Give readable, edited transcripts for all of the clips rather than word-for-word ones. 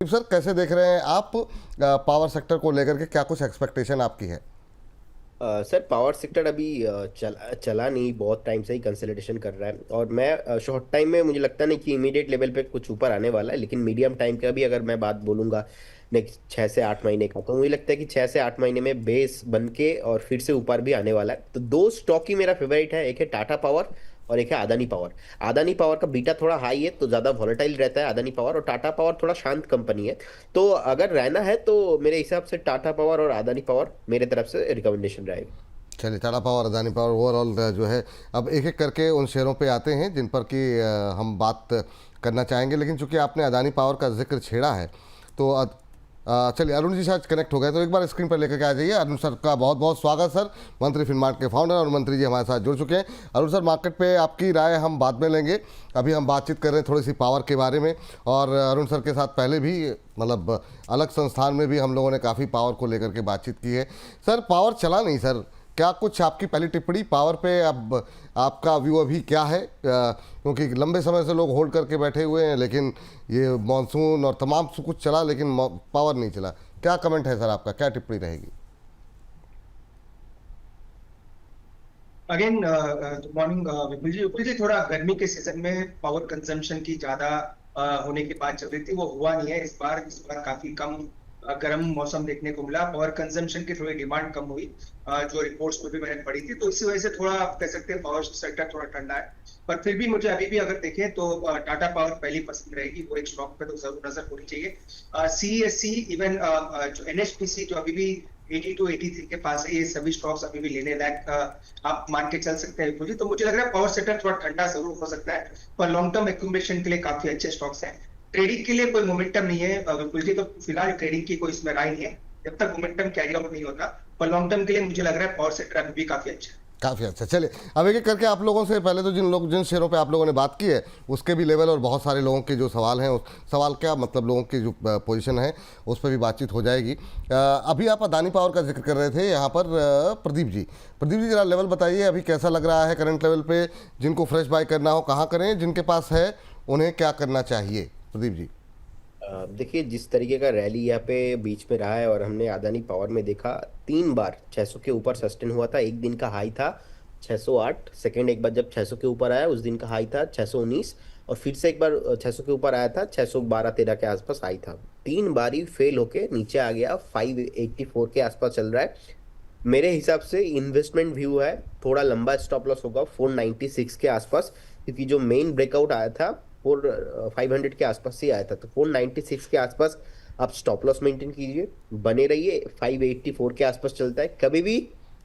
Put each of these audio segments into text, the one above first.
Sir कैसे देख रहे हैं आप पावर सेक्टर को लेकर के, क्या कुछ एक्सपेक्टेशन आपकी है? सर पावर सेक्टर अभी चला नहीं, बहुत टाइम से ही कंसोलिडेशन कर रहा है। और मैं शॉर्ट टाइम में मुझे लगता नहीं कि इमीडिएट लेवल पे कुछ ऊपर आने वाला है, लेकिन मीडियम टाइम का भी अगर मैं बात बोलूंगा नेक्स्ट 6 से 8 महीने का, तो मुझे लगता है कि 6 से 8 महीने में बेस बन के और फिर से ऊपर भी आने वाला है। तो दो स्टॉक ही मेरा फेवरेट है, एक है टाटा पावर और एक है अदानी पावर। अदानी पावर का बीटा थोड़ा हाई है तो ज्यादा वॉलेटाइल रहता है अदानी पावर, और टाटा पावर थोड़ा शांत कंपनी है। तो अगर रहना है तो मेरे हिसाब से टाटा पावर और अदानी पावर मेरे तरफ से रिकमेंडेशन रहेगा। चलिए, Tata power, Adani power, overall जो है, अब एक एक करके उन शेयरों पे आते हैं जिन पर कि हम बात करना चाहेंगे। लेकिन चूंकि आपने अदानी पावर का जिक्र छेड़ा है तो चलिए, अरुण जी शायद कनेक्ट हो गए, तो एक बार स्क्रीन पर लेकर के आ जाइए। अरुण सर का बहुत बहुत स्वागत सर, मंत्री फिनमार्ट के फाउंडर, और मंत्री जी हमारे साथ जुड़ चुके हैं। अरुण सर, मार्केट पे आपकी राय हम बाद में लेंगे, अभी हम बातचीत कर रहे हैं थोड़ी सी पावर के बारे में। और अरुण सर के साथ पहले भी, मतलब अलग संस्थान में भी हम लोगों ने काफ़ी पावर को लेकर के बातचीत की है। सर पावर चला नहीं सर, क्या कुछ आपकी पहली टिप्पणी पावर पे? अब आपका व्यू अभी क्या है? क्योंकि लंबे समय से लोग होल्ड करके बैठे हुए हैं, लेकिन ये मानसून और तमाम सब कुछ चला, लेकिन पावर नहीं चला। क्या कमेंट है सर आपका, क्या टिप्पणी रहेगी? अगेन गुड मॉर्निंग विपुल जी, थोड़ा गर्मी के सीजन में पावर कंजम्पशन की ज्यादा होने की बात चल रही थी, वो हुआ नहीं है इस बार काफी कम गर्म मौसम देखने को मिला। पावर कंजम्पशन की थोड़ी डिमांड कम हुई, जो रिपोर्ट्स में भी मैंने पढ़ी थी, तो इसी वजह से थोड़ा आप कह सकते हैं पावर सेक्टर थोड़ा ठंडा है। पर फिर भी मुझे अभी भी अगर देखें तो टाटा पावर पहली पसंद रहेगी, वो एक स्टॉक पे तो जरूर नजर होनी चाहिए। सीएससी, इवन जो एनएचपीसी जो अभी भी 80 to 83 के पास है, ये सभी स्टॉक्स अभी भी लेने लायक आप मान के चल सकते हैं विपुल जी। तो मुझे लग रहा है पावर सेक्टर थोड़ा ठंडा जरूर हो सकता है, पर लॉन्ग टर्म एक्यूमुलेशन के लिए काफी अच्छे स्टॉक्स हैं। ट्रेडिंग के लिए कोई मोमेंटम नहीं है विपुल जी, तो फिलहाल ट्रेडिंग की कोई इसमें राय नहीं है जब तक मोमेंटम कैरी आउट नहीं होता। पर लॉन्ग टर्म के लिए मुझे लग रहा है पावर सेक्टर अभी भी काफी अच्छा है। काफ़ी अच्छा। चलिए, अब एक एक करके आप लोगों से, पहले तो जिन शेयरों पे आप लोगों ने बात की है उसके भी लेवल, और बहुत सारे लोगों के जो सवाल हैं, उस सवाल क्या मतलब लोगों की जो पोजीशन है उस पर भी बातचीत हो जाएगी। अभी आप अदानी पावर का जिक्र कर रहे थे यहाँ पर। प्रदीप जी जरा लेवल बताइए, अभी कैसा लग रहा है करंट लेवल पे? जिनको फ्रेश बाय करना हो कहाँ करें, जिनके पास है उन्हें क्या करना चाहिए? प्रदीप जी। देखिए, जिस तरीके का रैली यहाँ पे बीच में रहा है और हमने अदानी पावर में देखा, 3 बार 600 के ऊपर सस्टेन हुआ था। एक दिन का हाई था 608, सेकेंड एक बार जब 600 के ऊपर आया उस दिन का हाई था 619, और फिर से एक बार 600 के ऊपर आया था, 612-13 के आसपास आई था। 3 बार ही फेल होके नीचे आ गया, 584 के आसपास चल रहा है। मेरे हिसाब से इन्वेस्टमेंट व्यू है, थोड़ा लंबा स्टॉप लॉस होगा 496 के आसपास, क्योंकि जो मेन ब्रेकआउट आया था 500 के आसपास ही आया था। तो 496 के आसपास आप स्टॉप लॉस मेंटेन कीजिए, बने रहिए। 584 के आसपास चलता है, कभी भी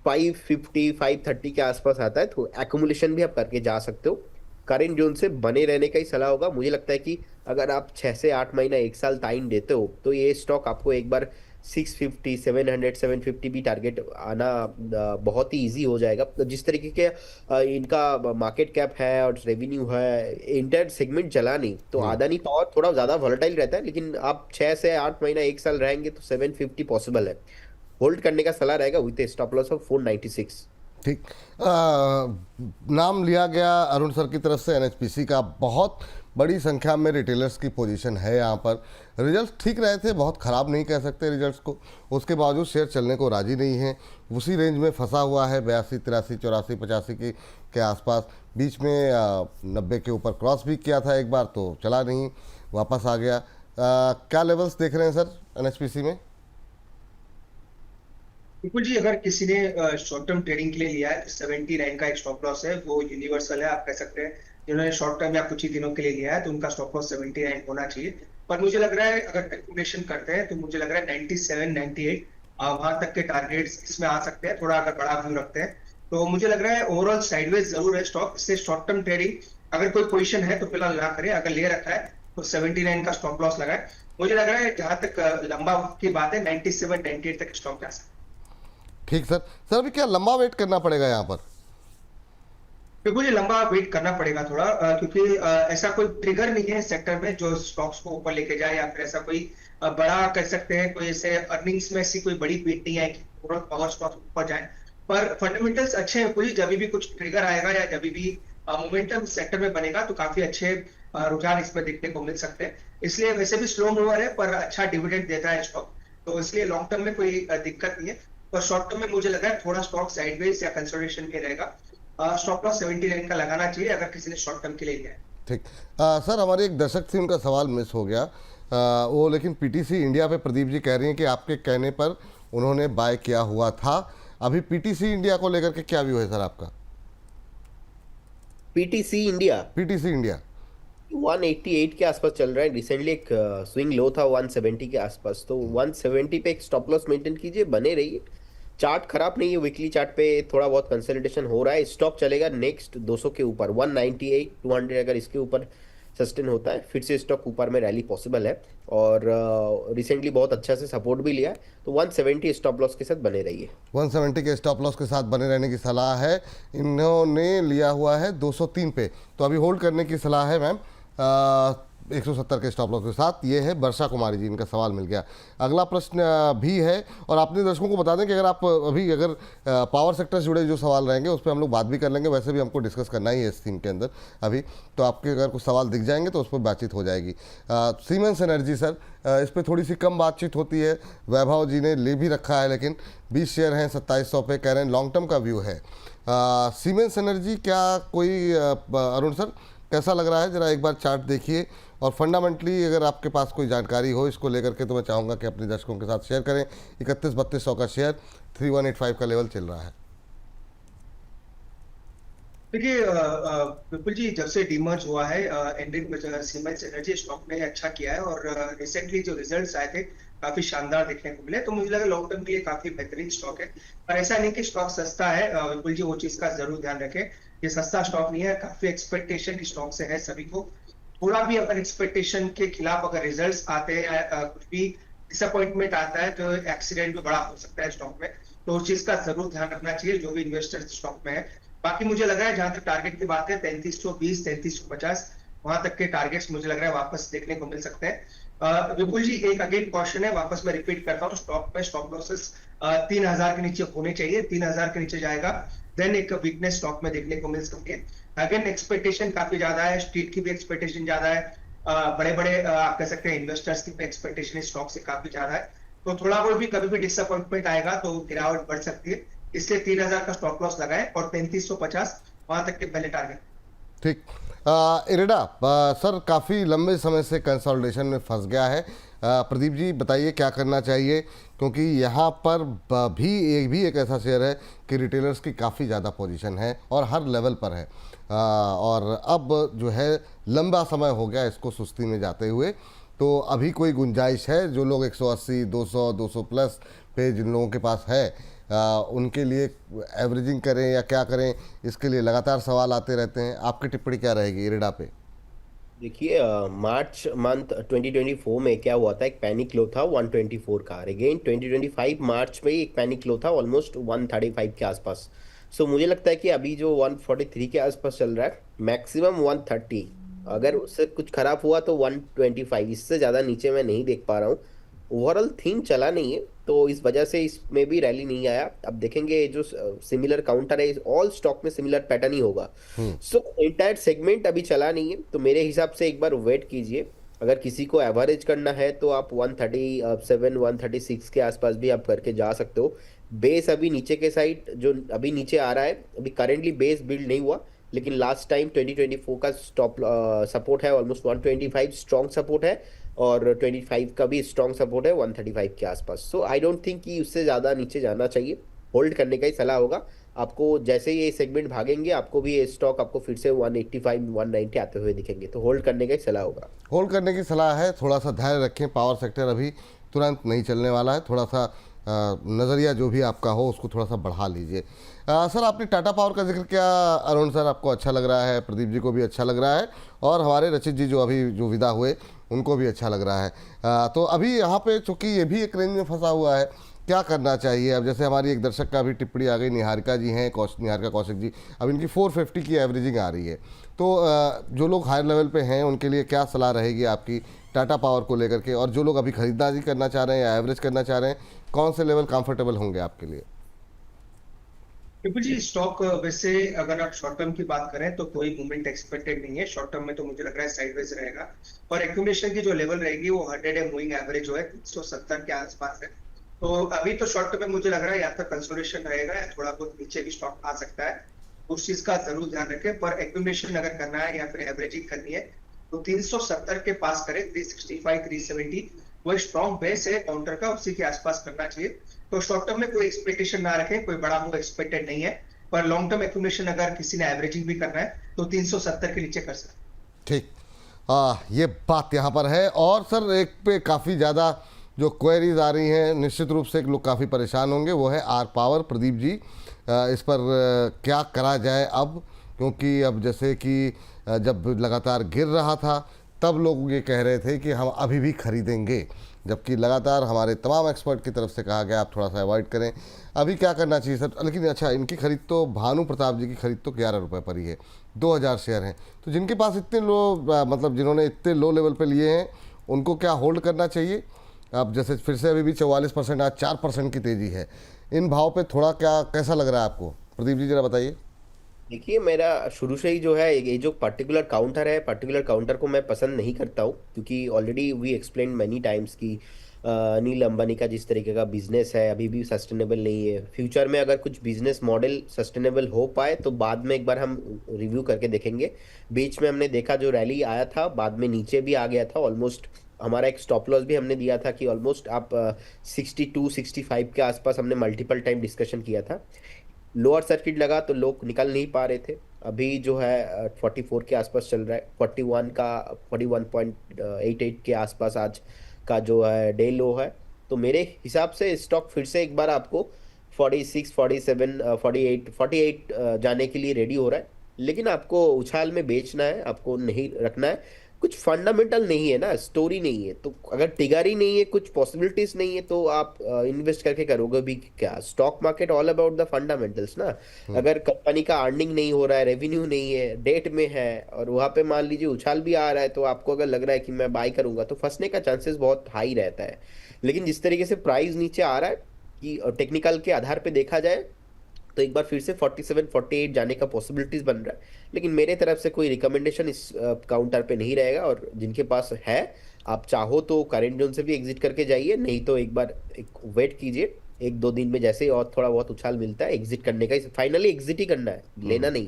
550 530 के आसपास आता है, तो एक्युमुलेशन भी आप करके जा सकते हो। करेंट जोन से बने रहने का ही सलाह होगा। मुझे लगता है कि अगर आप 6 से 8 महीना 1 साल टाइम देते हो तो ये स्टॉक आपको एक बार 650 700 750 भी टारगेट आना बहुत ही इजी हो जाएगा। तो जिस तरीके के इनका मार्केट कैप है और रेवेन्यू है, इंटर सेगमेंट चला नहीं, तो अदानी पावर थोड़ा ज्यादा वॉलेटाइल रहता है। लेकिन आप 6 से 8 महीना 1 साल रहेंगे तो 750 पॉसिबल है। होल्ड करने का सलाह रहेगा विद स्टॉप लॉस ऑफ 496। ठीक। नाम लिया गया अरुण सर की तरफ से एनएचपीसी का। बहुत बड़ी संख्या में रिटेलर्स की पोजीशन है यहाँ पर। रिजल्ट्स ठीक रहे थे, बहुत ख़राब नहीं कह सकते रिजल्ट्स को, उसके बावजूद शेयर चलने को राजी नहीं है। उसी रेंज में फंसा हुआ है, 82 83 84 85 के आसपास। बीच में 90 के ऊपर क्रॉस भी किया था एक बार, तो चला नहीं, वापस आ गया। क्या लेवल्स देख रहे हैं सर एनएचपीसी में? बिल्कुल जी, अगर किसी ने शॉर्ट टर्म ट्रेडिंग के लिए लिया है, 79 का एक स्टॉप लॉस है, वो यूनिवर्सल है आप कह सकते हैं। जिन्होंने शॉर्ट टर्म या कुछ ही दिनों के लिए लिया है तो उनका स्टॉप लॉस 79 होना चाहिए। पर मुझे लग रहा है अगर कैलकुलेशन करते हैं तो मुझे लग रहा है 97 98 वहां तक के टारगेट्स इसमें आ सकते हैं, थोड़ा अगर बड़ा व्यू रखते हैं। तो मुझे लग रहा है ओवरऑल साइडवेज जरूर है स्टॉक। इससे शॉर्ट टर्म ट्रेडिंग अगर कोई पोजिशन है तो फिलहाल ना करे, अगर ले रखा है तो 79 का स्टॉप लॉस लगाए। मुझे लग रहा है जहां तक लंबा की बात है 97 98 तक स्टॉक जा सकता है। ठीक सर। सर अभी क्या लंबा वेट करना पड़ेगा यहाँ पर? देखो, ये लंबा वेट करना पड़ेगा थोड़ा, क्योंकि ऐसा कोई ट्रिगर नहीं है सेक्टर में जो स्टॉक्स को ऊपर लेके जाए, या फिर ऐसा कोई बड़ा कह सकते हैं कोई ऐसे अर्निंग्स में ऐसी कोई बड़ी बीट नहीं है कि पावर स्टॉक्स ऊपर जाए। पर फंडामेंटल्स अच्छे हैं, कोई जब भी कुछ ट्रिगर आएगा या जब भी मोमेंटम सेक्टर में बनेगा तो काफी अच्छे रुझान इसमें देखने को मिल सकते हैं। इसलिए वैसे भी स्लो मूवर है पर अच्छा डिविडेंड देता है स्टॉक, तो इसलिए लॉन्ग टर्म में कोई दिक्कत नहीं है। और शॉर्ट टर्म में मुझे लगा है थोड़ा स्टॉक साइडवेज या कंसोलिडेशन में रहेगा। स्टॉप लॉस 79 का लगाना चाहिए अगर किसी ने शॉर्ट टर्म के लिए लिया है। ठीक। सर, हमारे एक दर्शक थी, उनका सवाल मिस हो गया। वो लेकिन पीटीसी इंडिया पे प्रदीप जी कह रही हैं कि आपके कहने पर उन्होंने बाय किया हुआ था। अभी पीटीसी इंडिया को लेकर के क्या व्यू है सर आपका? पीटीसी इंडिया पीटीसी इंडिया 188 के आसपास चल रहा है। रिसेंटली एक स्विंग लो था 170 के आसपास, तो 170 पे एक स्टॉप लॉस मेंटेन कीजिए, बने रहिए। चार्ट खराब नहीं है, वीकली चार्ट पे थोड़ा बहुत कंसोलिडेशन हो रहा है। स्टॉक चलेगा नेक्स्ट 200 के ऊपर, 198 200 अगर इसके ऊपर सस्टेन होता है फिर से स्टॉक ऊपर में रैली पॉसिबल है। और रिसेंटली बहुत अच्छा से सपोर्ट भी लिया है, तो 170 स्टॉप लॉस के साथ बने रहिए। 170 के स्टॉप लॉस के साथ बने रहने की सलाह है। इन्होंने लिया हुआ है 203 पे, तो अभी होल्ड करने की सलाह है मैम 170 के स्टॉप लॉस के साथ। ये है वर्षा कुमारी जी, इनका सवाल मिल गया। अगला प्रश्न भी है, और अपने दर्शकों को बता दें कि अगर आप अगर पावर सेक्टर से जुड़े जो सवाल रहेंगे उस पर हम लोग बात भी कर लेंगे। वैसे भी हमको डिस्कस करना ही है इस थीम के अंदर अभी, तो आपके अगर कुछ सवाल दिख जाएंगे तो उस पर बातचीत हो जाएगी। सीमेंस एनर्जी सर, इस पर थोड़ी सी कम बातचीत होती है। वैभव जी ने ले भी रखा है, लेकिन 20 शेयर हैं 2700 पे, कह रहे हैं लॉन्ग टर्म का व्यू है। सीमेंस एनर्जी क्या कोई अरुण सर कैसा लग रहा है? ज़रा एक बार चार्ट देखिए, और फंडामेंटली अगर आपके पास कोई जानकारी हो इसको लेकर के तो मैं चाहूँगा कि अपने दर्शकों के साथ शेयर करें। 31-3200 का शेयर, 3185 का लेवल चल रहा है। देखिए विपुल जी, जब से डीमर्ज हुआ है सीमेंस एनर्जी स्टॉक ने अच्छा किया है, और रिसेंटली जो रिजल्ट्स आए थे काफी शानदार देखने को मिले, तो मुझे लगा लॉन्ग टर्म के लिए काफी बेहतरीन स्टॉक है। पर ऐसा नहीं कि स्टॉक सस्ता है विपुल जी, वो चीज का जरूर ध्यान रखें। ये सस्ता स्टॉक नहीं है, काफी एक्सपेक्टेशन स्टॉक से है सभी को। थोड़ा भी अगर एक्सपेक्टेशन के खिलाफ अगर रिजल्ट्स आते हैं, कुछ भी डिसअपॉइंटमेंट आता है, तो एक्सीडेंट भी बड़ा हो सकता है स्टॉक में। तो उस चीज का जरूर ध्यान रखना चाहिए जो भी इन्वेस्टर स्टॉक में है। बाकी मुझे लग रहा है जहां तक टारगेट की बात है 3320 3350 वहां तक के टारगेट्स मुझे लग रहा है वापस देखने को मिल सकते हैं। विपुल जी, एक अगेन क्वेश्चन है, वापस मैं रिपीट करता हूँ, स्टॉक में स्टॉप लॉसेस 3000 के नीचे होने चाहिए। 3000 के नीचे जाएगा देन एक वीकनेस स्टॉक में देखने को मिल सकती है। अगेन एक्सपेक्टेशन काफी ज्यादा है, स्ट्रीट की भी एक्सपेक्टेशन ज्यादा है, बड़े बड़े आप कह सकते हैं इन्वेस्टर्स की भी एक्सपेक्टेशन स्टॉक से काफी ज्यादा है। तो थोड़ा बहुत भी कभी भी डिसअपॉइंटमेंट आएगा तो गिरावट बढ़ सकती है, इसलिए 3000 का स्टॉप लॉस लगाए और 3350 वहां तक के पहले टारगेट। ठीक। इरेडा सर काफ़ी लंबे समय से कंसोलिडेशन में फंस गया है। प्रदीप जी बताइए क्या करना चाहिए, क्योंकि यहाँ पर भी एक ऐसा शेयर है कि रिटेलर्स की काफ़ी ज़्यादा पोजीशन है और हर लेवल पर है। और अब जो है लंबा समय हो गया इसको सुस्ती में जाते हुए, तो अभी कोई गुंजाइश है? जो लोग 180 200 200 प्लस पे जिन लोगों के पास है उनके लिए एवरेजिंग करें या क्या करें, इसके लिए लगातार सवाल आते रहते हैं। आपकी टिप्पणी क्या रहेगी इरेडा पे? देखिए मार्च मंथ 2024 में क्या हुआ था, एक पैनिक लो था 124 का। अगेन 2025 मार्च में एक पैनिक लो था ऑलमोस्ट 135 के आसपास। सो मुझे लगता है कि अभी जो 143 के आसपास चल रहा है, मैक्सिमम 130, अगर उससे कुछ खराब हुआ तो 125, इससे ज़्यादा नीचे मैं नहीं देख पा रहा हूँ। ओवरऑल थीम चला नहीं है, तो इस वजह से इसमें भी रैली नहीं आया। अब देखेंगे जो सिमिलर काउंटर है, ऑल स्टॉक में सिमिलर पैटर्न ही होगा। सो एंटायर सेगमेंट अभी चला नहीं है, तो मेरे हिसाब से एक बार वेट कीजिए। अगर किसी को एवरेज करना है तो आप 137 136 के आसपास भी आप करके जा सकते हो। बेस अभी नीचे के साइड जो अभी नीचे आ रहा है, अभी करेंटली बेस बिल्ड नहीं हुआ, लेकिन लास्ट टाइम 2024 का स्टॉप सपोर्ट है ऑलमोस्ट 125 स्ट्रॉन्ग सपोर्ट है, और 25 का भी स्ट्रॉन्ग सपोर्ट है 135 के आसपास। सो आई डोंट थिंक कि उससे ज़्यादा नीचे जाना चाहिए, होल्ड करने का ही सलाह होगा आपको। जैसे ये सेगमेंट भागेंगे आपको भी ये स्टॉक आपको फिर से 185 190 आते हुए दिखेंगे, तो होल्ड करने का ही सलाह होगा। होल्ड करने की सलाह है, थोड़ा सा धैर्य रखें। पावर सेक्टर अभी तुरंत नहीं चलने वाला है, थोड़ा सा नज़रिया जो भी आपका हो उसको थोड़ा सा बढ़ा लीजिए। सर आपने टाटा पावर का जिक्र किया, अरुण सर आपको अच्छा लग रहा है, प्रदीप जी को भी अच्छा लग रहा है, और हमारे रचित जी जो अभी जो विदा हुए उनको भी अच्छा लग रहा है। तो अभी यहाँ पे चूँकि ये भी एक रेंज में फंसा हुआ है, क्या करना चाहिए? अब जैसे हमारी एक दर्शक का भी टिप्पणी आ गई, निहारिका जी हैं, निहारिका कौशिक जी, अब इनकी 450 की एवरेजिंग आ रही है, तो जो लोग हायर लेवल पे हैं उनके लिए क्या सलाह रहेगी आपकी टाटा पावर को लेकर के? और जो लोग अभी खरीदारी करना चाह रहे हैं या एवरेज करना चाह रहे हैं, कौन से लेवल कंफर्टेबल होंगे आपके लिए? विपुल जी, स्टॉक वैसे अगर आप शॉर्ट टर्म की बात करें तो कोई मूवमेंट एक्सपेक्टेड नहीं है। शॉर्ट टर्म में तो मुझे लग रहा है साइडवेज रहेगा, और एक्यूमुलेशन की जो लेवल रहेगी वो 100 डे मूविंग एवरेज जो है 370 के आसपास है। तो अभी तो शॉर्ट टर्म में मुझे लग रहा है या तो कंसोलिडेशन रहेगा या थोड़ा बहुत नीचे भी स्टॉक आ सकता है। उस चीज का जरूर ध्यान रखें, पर एक्यूमुलेशन अगर करना है या फिर एवरेजिंग करनी है तो 370 के पास करें। 365 370 वो स्ट्रॉन्ग बेस है काउंटर का, उसी के आसपास करना चाहिए। तो शॉर्ट टर्म में कोई एक्सपेक्टेशन ना रखें, कोई बड़ा मूव एक्सपेक्टेड नहीं है। पर लॉन्ग टर्म एक्यूमुलेशन अगर किसी ने एवरेजिंग भी करना है तो 370 के नीचे कर सकते हैं। ठीक। ये बात यहाँ पर है। और सर एक पे काफ़ी ज़्यादा जो क्वेरीज आ रही हैं, निश्चित रूप से एक लोग काफ़ी परेशान होंगे, वो है आर पावर। प्रदीप जी, इस पर क्या करा जाए अब? क्योंकि अब जैसे कि जब लगातार गिर रहा था तब लोग ये कह रहे थे कि हम अभी भी खरीदेंगे, जबकि लगातार हमारे तमाम एक्सपर्ट की तरफ से कहा गया आप थोड़ा सा अवॉइड करें। अभी क्या करना चाहिए सर? लेकिन अच्छा, इनकी खरीद तो भानु प्रताप जी की खरीद तो 11 रुपये पर ही है, 2000 शेयर हैं। तो जिनके पास इतने लो मतलब जिन्होंने इतने लो लेवल पे लिए हैं, उनको क्या होल्ड करना चाहिए? अब जैसे फिर से अभी भी 44%, आज 4% की तेज़ी है। इन भाव पे थोड़ा क्या कैसा लग रहा है आपको? प्रदीप जी ज़रा बताइए। देखिए, मेरा शुरू से ही जो है ये जो पर्टिकुलर काउंटर है, पर्टिकुलर काउंटर को मैं पसंद नहीं करता हूँ, क्योंकि already we explain many times कि अनिल अंबानी का जिस तरीके का बिजनेस है अभी भी सस्टेनेबल नहीं है। फ्यूचर में अगर कुछ बिजनेस मॉडल सस्टेनेबल हो पाए तो बाद में एक बार हम रिव्यू करके देखेंगे। बीच में हमने देखा जो रैली आया था, बाद में नीचे भी आ गया था ऑलमोस्ट। हमारा एक स्टॉप लॉस भी हमने दिया था कि ऑलमोस्ट आप 62 65 के आसपास हमने मल्टीपल टाइम डिस्कशन किया था। लोअर सर्किट लगा तो लोग निकल नहीं पा रहे थे। अभी जो है 44 के आसपास चल रहा है, 41 का 41.88 के आसपास आज का जो है डे लो है। तो मेरे हिसाब से स्टॉक फिर से एक बार आपको 46 47 48 48 जाने के लिए रेडी हो रहा है। लेकिन आपको उछाल में बेचना है, आपको नहीं रखना है। कुछ फंडामेंटल नहीं है ना, स्टोरी नहीं है, तो अगर टिगर ही नहीं है, कुछ पॉसिबिलिटीज नहीं है, तो आप इन्वेस्ट करके करोगे भी क्या? Stock market all about the fundamentals ना। अगर कंपनी का अर्निंग नहीं हो रहा है, रेवेन्यू नहीं है, डेट में है, और वहां पे मान लीजिए उछाल भी आ रहा है, तो आपको अगर लग रहा है कि मैं बाई करूंगा, तो फंसने का चांसेस बहुत हाई रहता है। लेकिन जिस तरीके से प्राइस नीचे आ रहा है कि टेक्निकल के आधार पे देखा जाए, तो एक बार फिर से 47 48 जाने का पॉसिबिलिटीज बन रहा है। लेकिन मेरे तरफ से कोई रिकमेंडेशन इस काउंटर पे नहीं रहेगा। और जिनके पास है, आप चाहो तो करेंट जोन से भी एग्जिट करके जाइए, नहीं तो एक बार वेट कीजिए 1 2 दिन में, जैसे ही और थोड़ा बहुत उछाल मिलता है एग्जिट करने का। फाइनली एग्जिट ही करना है, लेना नहीं।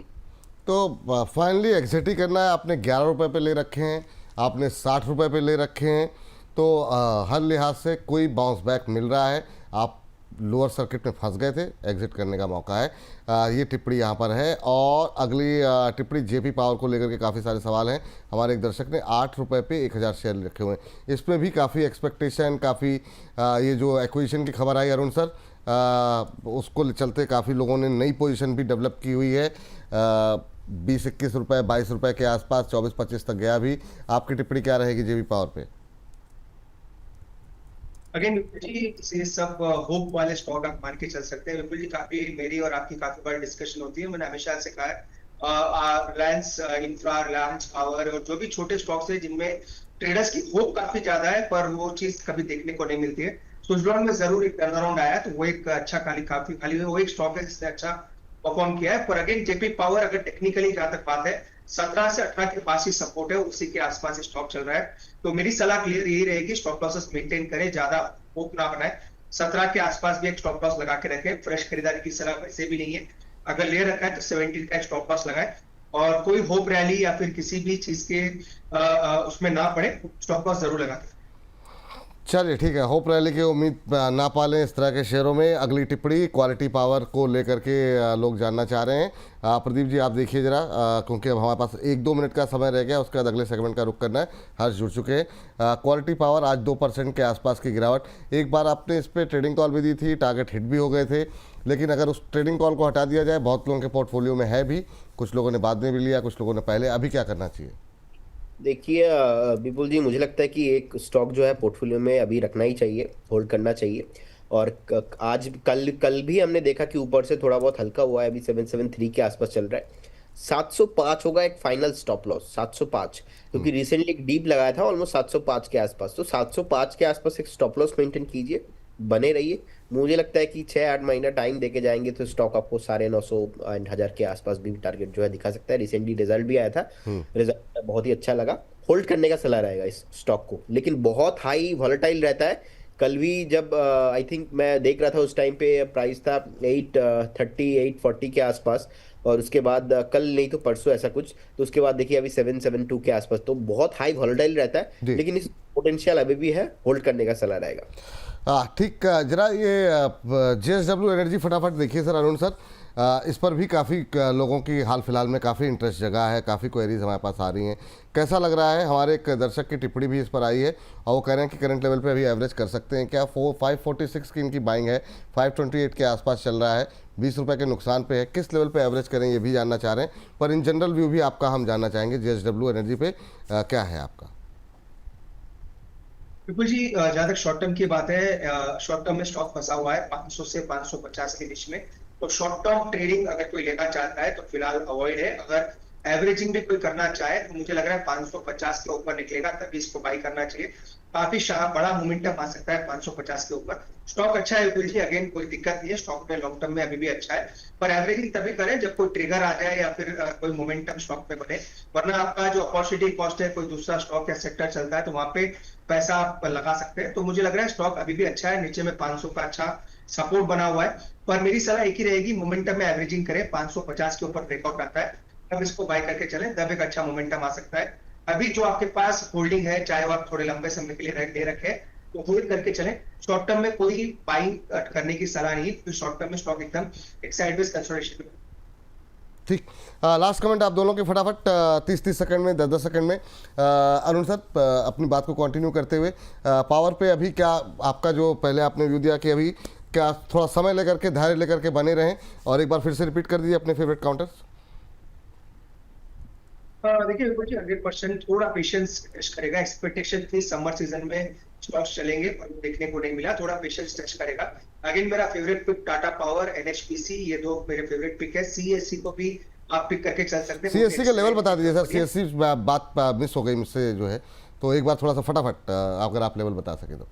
तो फाइनली एग्जिट ही करना है। आपने 11 रुपये पे ले रखे हैं, आपने 60 रुपये पे ले रखे हैं, तो हर लिहाज से कोई बाउंस बैक मिल रहा है। आप लोअर सर्किट में फंस गए थे, एग्जिट करने का मौका है। ये टिप्पणी यहाँ पर है। और अगली टिप्पणी जेपी पावर को लेकर के काफ़ी सारे सवाल हैं। हमारे एक दर्शक ने 8 रुपये पे 1000 शेयर रखे हुए हैं। इसमें भी काफ़ी एक्सपेक्टेशन, काफ़ी ये जो एक्विजिशन की खबर आई अरुण सर, उसको चलते काफ़ी लोगों ने नई पोजीशन भी डेवलप की हुई है। 20 21 रुपये, 22 रुपये के आसपास, 24 25 तक गया भी। आपकी टिप्पणी क्या रहेगी जेबी पावर पे? अगेन विपुल जी, ये सब होप वाले स्टॉक आप मान के चल सकते हैं। विपुल जी, काफी मेरी और आपकी काफी बार डिस्कशन होती है, मैंने हमेशा से कहा है रिलायंस इंफ्रा, रिलायंस पावर और जो भी छोटे स्टॉक्स है जिनमें ट्रेडर्स की होप काफी ज्यादा है पर वो चीज कभी देखने को नहीं मिलती है। सुजलॉन में जरूर एक टर्न अराउंड आया, तो वो एक अच्छा खाली वो एक स्टॉक है जिसने अच्छा परफॉर्म किया है। पर अगेन जेपी पावर, अगर टेक्निकली जहां तक बात है, 17 से 18 के पास ही सपोर्ट है, उसी के आसपास स्टॉक चल रहा है। तो मेरी सलाह क्लियर यही रहेगी, स्टॉप लॉसेस मेंटेन करें, ज्यादा होप ना बनाए। 17 के आसपास भी एक स्टॉप लॉस लगा के रखें। फ्रेश खरीदारी की सलाह वैसे भी नहीं है, अगर ले रखा है तो 17 का स्टॉप लॉस लगाए। और कोई होप रैली या फिर किसी भी चीज के उसमें ना पड़े, स्टॉप लॉस जरूर लगाते। चलिए ठीक है, होप रैली की उम्मीद ना पालें इस तरह के शेयरों में। अगली टिप्पणी क्वालिटी पावर को लेकर के लोग जानना चाह रहे हैं। प्रदीप जी आप देखिए ज़रा, क्योंकि अब हमारे पास 1 2 मिनट का समय रह गया, उसके बाद अगले सेगमेंट का रुख करना है। हर्ष जुड़ चुके हैं। क्वालिटी पावर आज 2% के आसपास की गिरावट। एक बार आपने इस पर ट्रेडिंग कॉल भी दी थी, टारगेट हिट भी हो गए थे, लेकिन अगर उस ट्रेडिंग कॉल को हटा दिया जाए, बहुत लोगों के पोर्टफोलियो में है भी, कुछ लोगों ने बाद में भी लिया, कुछ लोगों ने पहले, अभी क्या करना चाहिए? देखिए विपुल जी, मुझे लगता है कि एक स्टॉक जो है पोर्टफोलियो में अभी रखना ही चाहिए, होल्ड करना चाहिए। और आज कल कल भी हमने देखा कि ऊपर से थोड़ा बहुत हल्का हुआ है, अभी 773 के आसपास चल रहा है। 705 होगा एक फाइनल स्टॉप लॉस, 705, क्योंकि रिसेंटली एक डीप लगाया था ऑलमोस्ट 705 के आसपास। तो 705 के आसपास एक स्टॉप लॉस मेंटेन कीजिए, बने रहिए। मुझे लगता है कि 6-8 महीना टाइम देके जाएंगे तो स्टॉक आपको 950 एंड 1000 के आसपास भी टारगेट जो है दिखा सकता है। रिसेंटली रिजल्ट भी आया था, रिजल्ट बहुत ही अच्छा लगा। होल्ड करने का सलाह रहेगा इस स्टॉक को, लेकिन बहुत हाई वॉलेटाइल रहता है। कल भी जब आई थिंक मैं देख रहा था उस टाइम पे प्राइस था 830 840 के आसपास, और उसके बाद कल नहीं तो परसों ऐसा कुछ, तो उसके बाद देखिए अभी 772 के आसपास, तो बहुत हाई वॉलेटाइल रहता है, जी। लेकिन इस पोटेंशियल अभी भी है, होल्ड करने का सलाह रहेगा। ठीक, जरा ये JSW एनर्जी फटाफट देखिए सर, अरुण सर। इस पर भी काफ़ी लोगों की हाल फिलहाल में काफ़ी इंटरेस्ट जगा है, काफ़ी क्वेरीज हमारे पास आ रही हैं। कैसा लग रहा है? हमारे एक दर्शक की टिप्पणी भी इस पर आई है और वो कह रहे हैं कि करंट लेवल पे अभी एवरेज कर सकते हैं क्या? 546 की इनकी बाइंग है, 528 के आसपास चल रहा है, 20 रुपये के नुकसान पे है। किस लेवल पे एवरेज करें ये भी जानना चाह रहे हैं, पर इन जनरल व्यू भी आपका हम जानना चाहेंगे JSW एनर्जी पे क्या है आपका? विपुल जी, जहां तक शॉर्ट टर्म की बात है, शॉर्ट टर्म में स्टॉक फंसा हुआ है 500 से 550 के बीच में। तो शॉर्ट टर्म ट्रेडिंग अगर कोई लेना चाहता है तो फिलहाल अवॉइड है। अगर एवरेजिंग भी कोई करना चाहे तो मुझे लग रहा है 550 के ऊपर निकलेगा तभी इसको बाई करना चाहिए। काफी बड़ा मोमेंटम आ सकता है 550 के ऊपर। स्टॉक अच्छा है विपुल जी, अगेन कोई दिक्कत नहीं है, स्टॉक में लॉन्ग टर्म में अभी भी अच्छा है। पर एवरेजिंग तभी करें जब कोई ट्रिगर आ जाए या फिर कोई मोमेंटम स्टॉक में बने। वरना आपका जो अपॉर्चुनिटी कॉस्ट है, कोई दूसरा स्टॉक या सेक्टर चलता है तो वहां पे पैसा आप लगा सकते हैं। तो मुझे लग रहा है स्टॉक अभी भी अच्छा है, नीचे में 500 का अच्छा सपोर्ट बना हुआ है। पर मेरी सलाह एक ही रहेगी, मोमेंटम में एवरेजिंग करें, 550 के ऊपर ब्रेकआउट आता है तब इसको बाय करके चलें, तब एक अच्छा मोमेंटम आ सकता है। अभी जो आपके पास होल्डिंग है, चाहे वो आप थोड़े लंबे समय के लिए दे रखे, तो होल्ड करके चलें। शॉर्ट टर्म में कोई बाइंग करने की सलाह नहीं है, क्योंकि शॉर्ट टर्म में स्टॉक एकदम एक साइडवेज कंसोलिडेशन। ठीक, लास्ट कमेंट आप दोनों के फटाफट, 30-30 सेकंड में, 10-10 सेकंड में। अरुण सर, अपनी बात को कंटिन्यू करते हुए, पावर पे अभी क्या आपका जो पहले आपने व्यू दिया कि अभी क्या थोड़ा समय लेकर के, धैर्य लेकर के बने रहें, और एक बार फिर से रिपीट कर दीजिए अपने फेवरेट काउंटर्स। देखिए विपुल जी, 100% थोड़ा पेशेंस टेस्ट करेगा। एक्सपेक्टेशन थी समर सीजन में स्टॉक्स चलेंगे, पर वो देखने को नहीं मिला। थोड़ा पेशेंस टेस्ट करेगा। अगेन मेरा favourite pick Tata power, NHPC, ये दो मेरे फेवरेट पिक है। CSC को भी आप पिक करके चल सकते हैं, वो भी CSC का अच्छा लेवल है। बता दीजिए सर, CSC बात मिस हो गई मुझसे जो है, तो एक बार थोड़ा सा फटाफट अगर आप लेवल बता सके तो।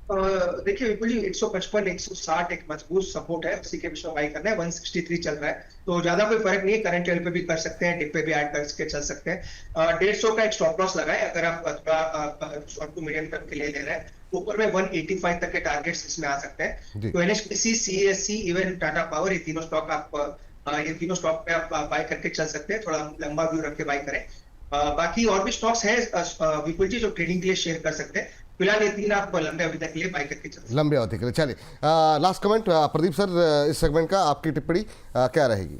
देखिए विपुल जी, 155 160 एक मजबूत सपोर्ट है, उसी के बीच में बाई करना है। 163 चल रहा है, तो ज्यादा कोई फर्क नहीं है। करंट लेवल पे भी कर सकते हैं, डिप पे भी ऐड करके चल सकते हैं। 150 का एक स्टॉप लॉस लगाए अगर आप थोड़ा शॉर्ट टू मीडियम टर्म के लिए ले रहे हैं। ऊपर में 185 तक के टारगेट्स इसमें आ सकते हैं। जी। तो NHPC, CSC, even Tata power, ये तीनों स्टॉक ये तीनों स्टॉक पे आप बाय करके चल सकते हैं। थोड़ा लंबा व्यू रख के बाय करें। बाकी और भी स्टॉक्स हैं विपुल जी, जो ट्रेडिंग के लिए शेयर कर सकते हैं। फिलहाल ये तीन आप लंबे अवधि तक के लिए बाय करके चल सकते हैं। लंबे अवधि के लिए चलिए। लास्ट कमेंट प्रदीप सर, इस सेगमेंट का आपकी टिप्पणी क्या रहेगी?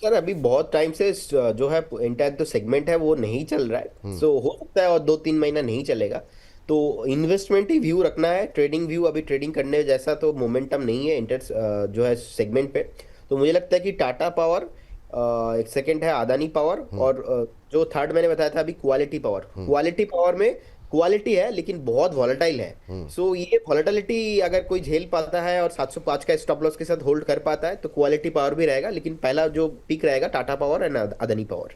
सर अभी बहुत टाइम से जो है इंटायर जो सेगमेंट है वो नहीं चल रहा है, सो हो सकता है और 2-3 महीना नहीं चलेगा। तो इन्वेस्टमेंट ही व्यू रखना है, ट्रेडिंग व्यू अभी ट्रेडिंग करने जैसा तो मोमेंटम नहीं है इंटर जो है सेगमेंट पे। तो मुझे लगता है कि टाटा पावर, एक सेकंड है अदानी पावर, और जो थर्ड मैंने बताया था अभी क्वालिटी पावर। क्वालिटी पावर में क्वालिटी है लेकिन बहुत वॉलेटाइल है। सो ये वॉलेटिलिटी अगर कोई झेल पाता है और 705 का स्टॉप लॉस के साथ होल्ड कर पाता है तो क्वालिटी पावर भी रहेगा, लेकिन पहला जो पिक रहेगा Tata power and Adani power.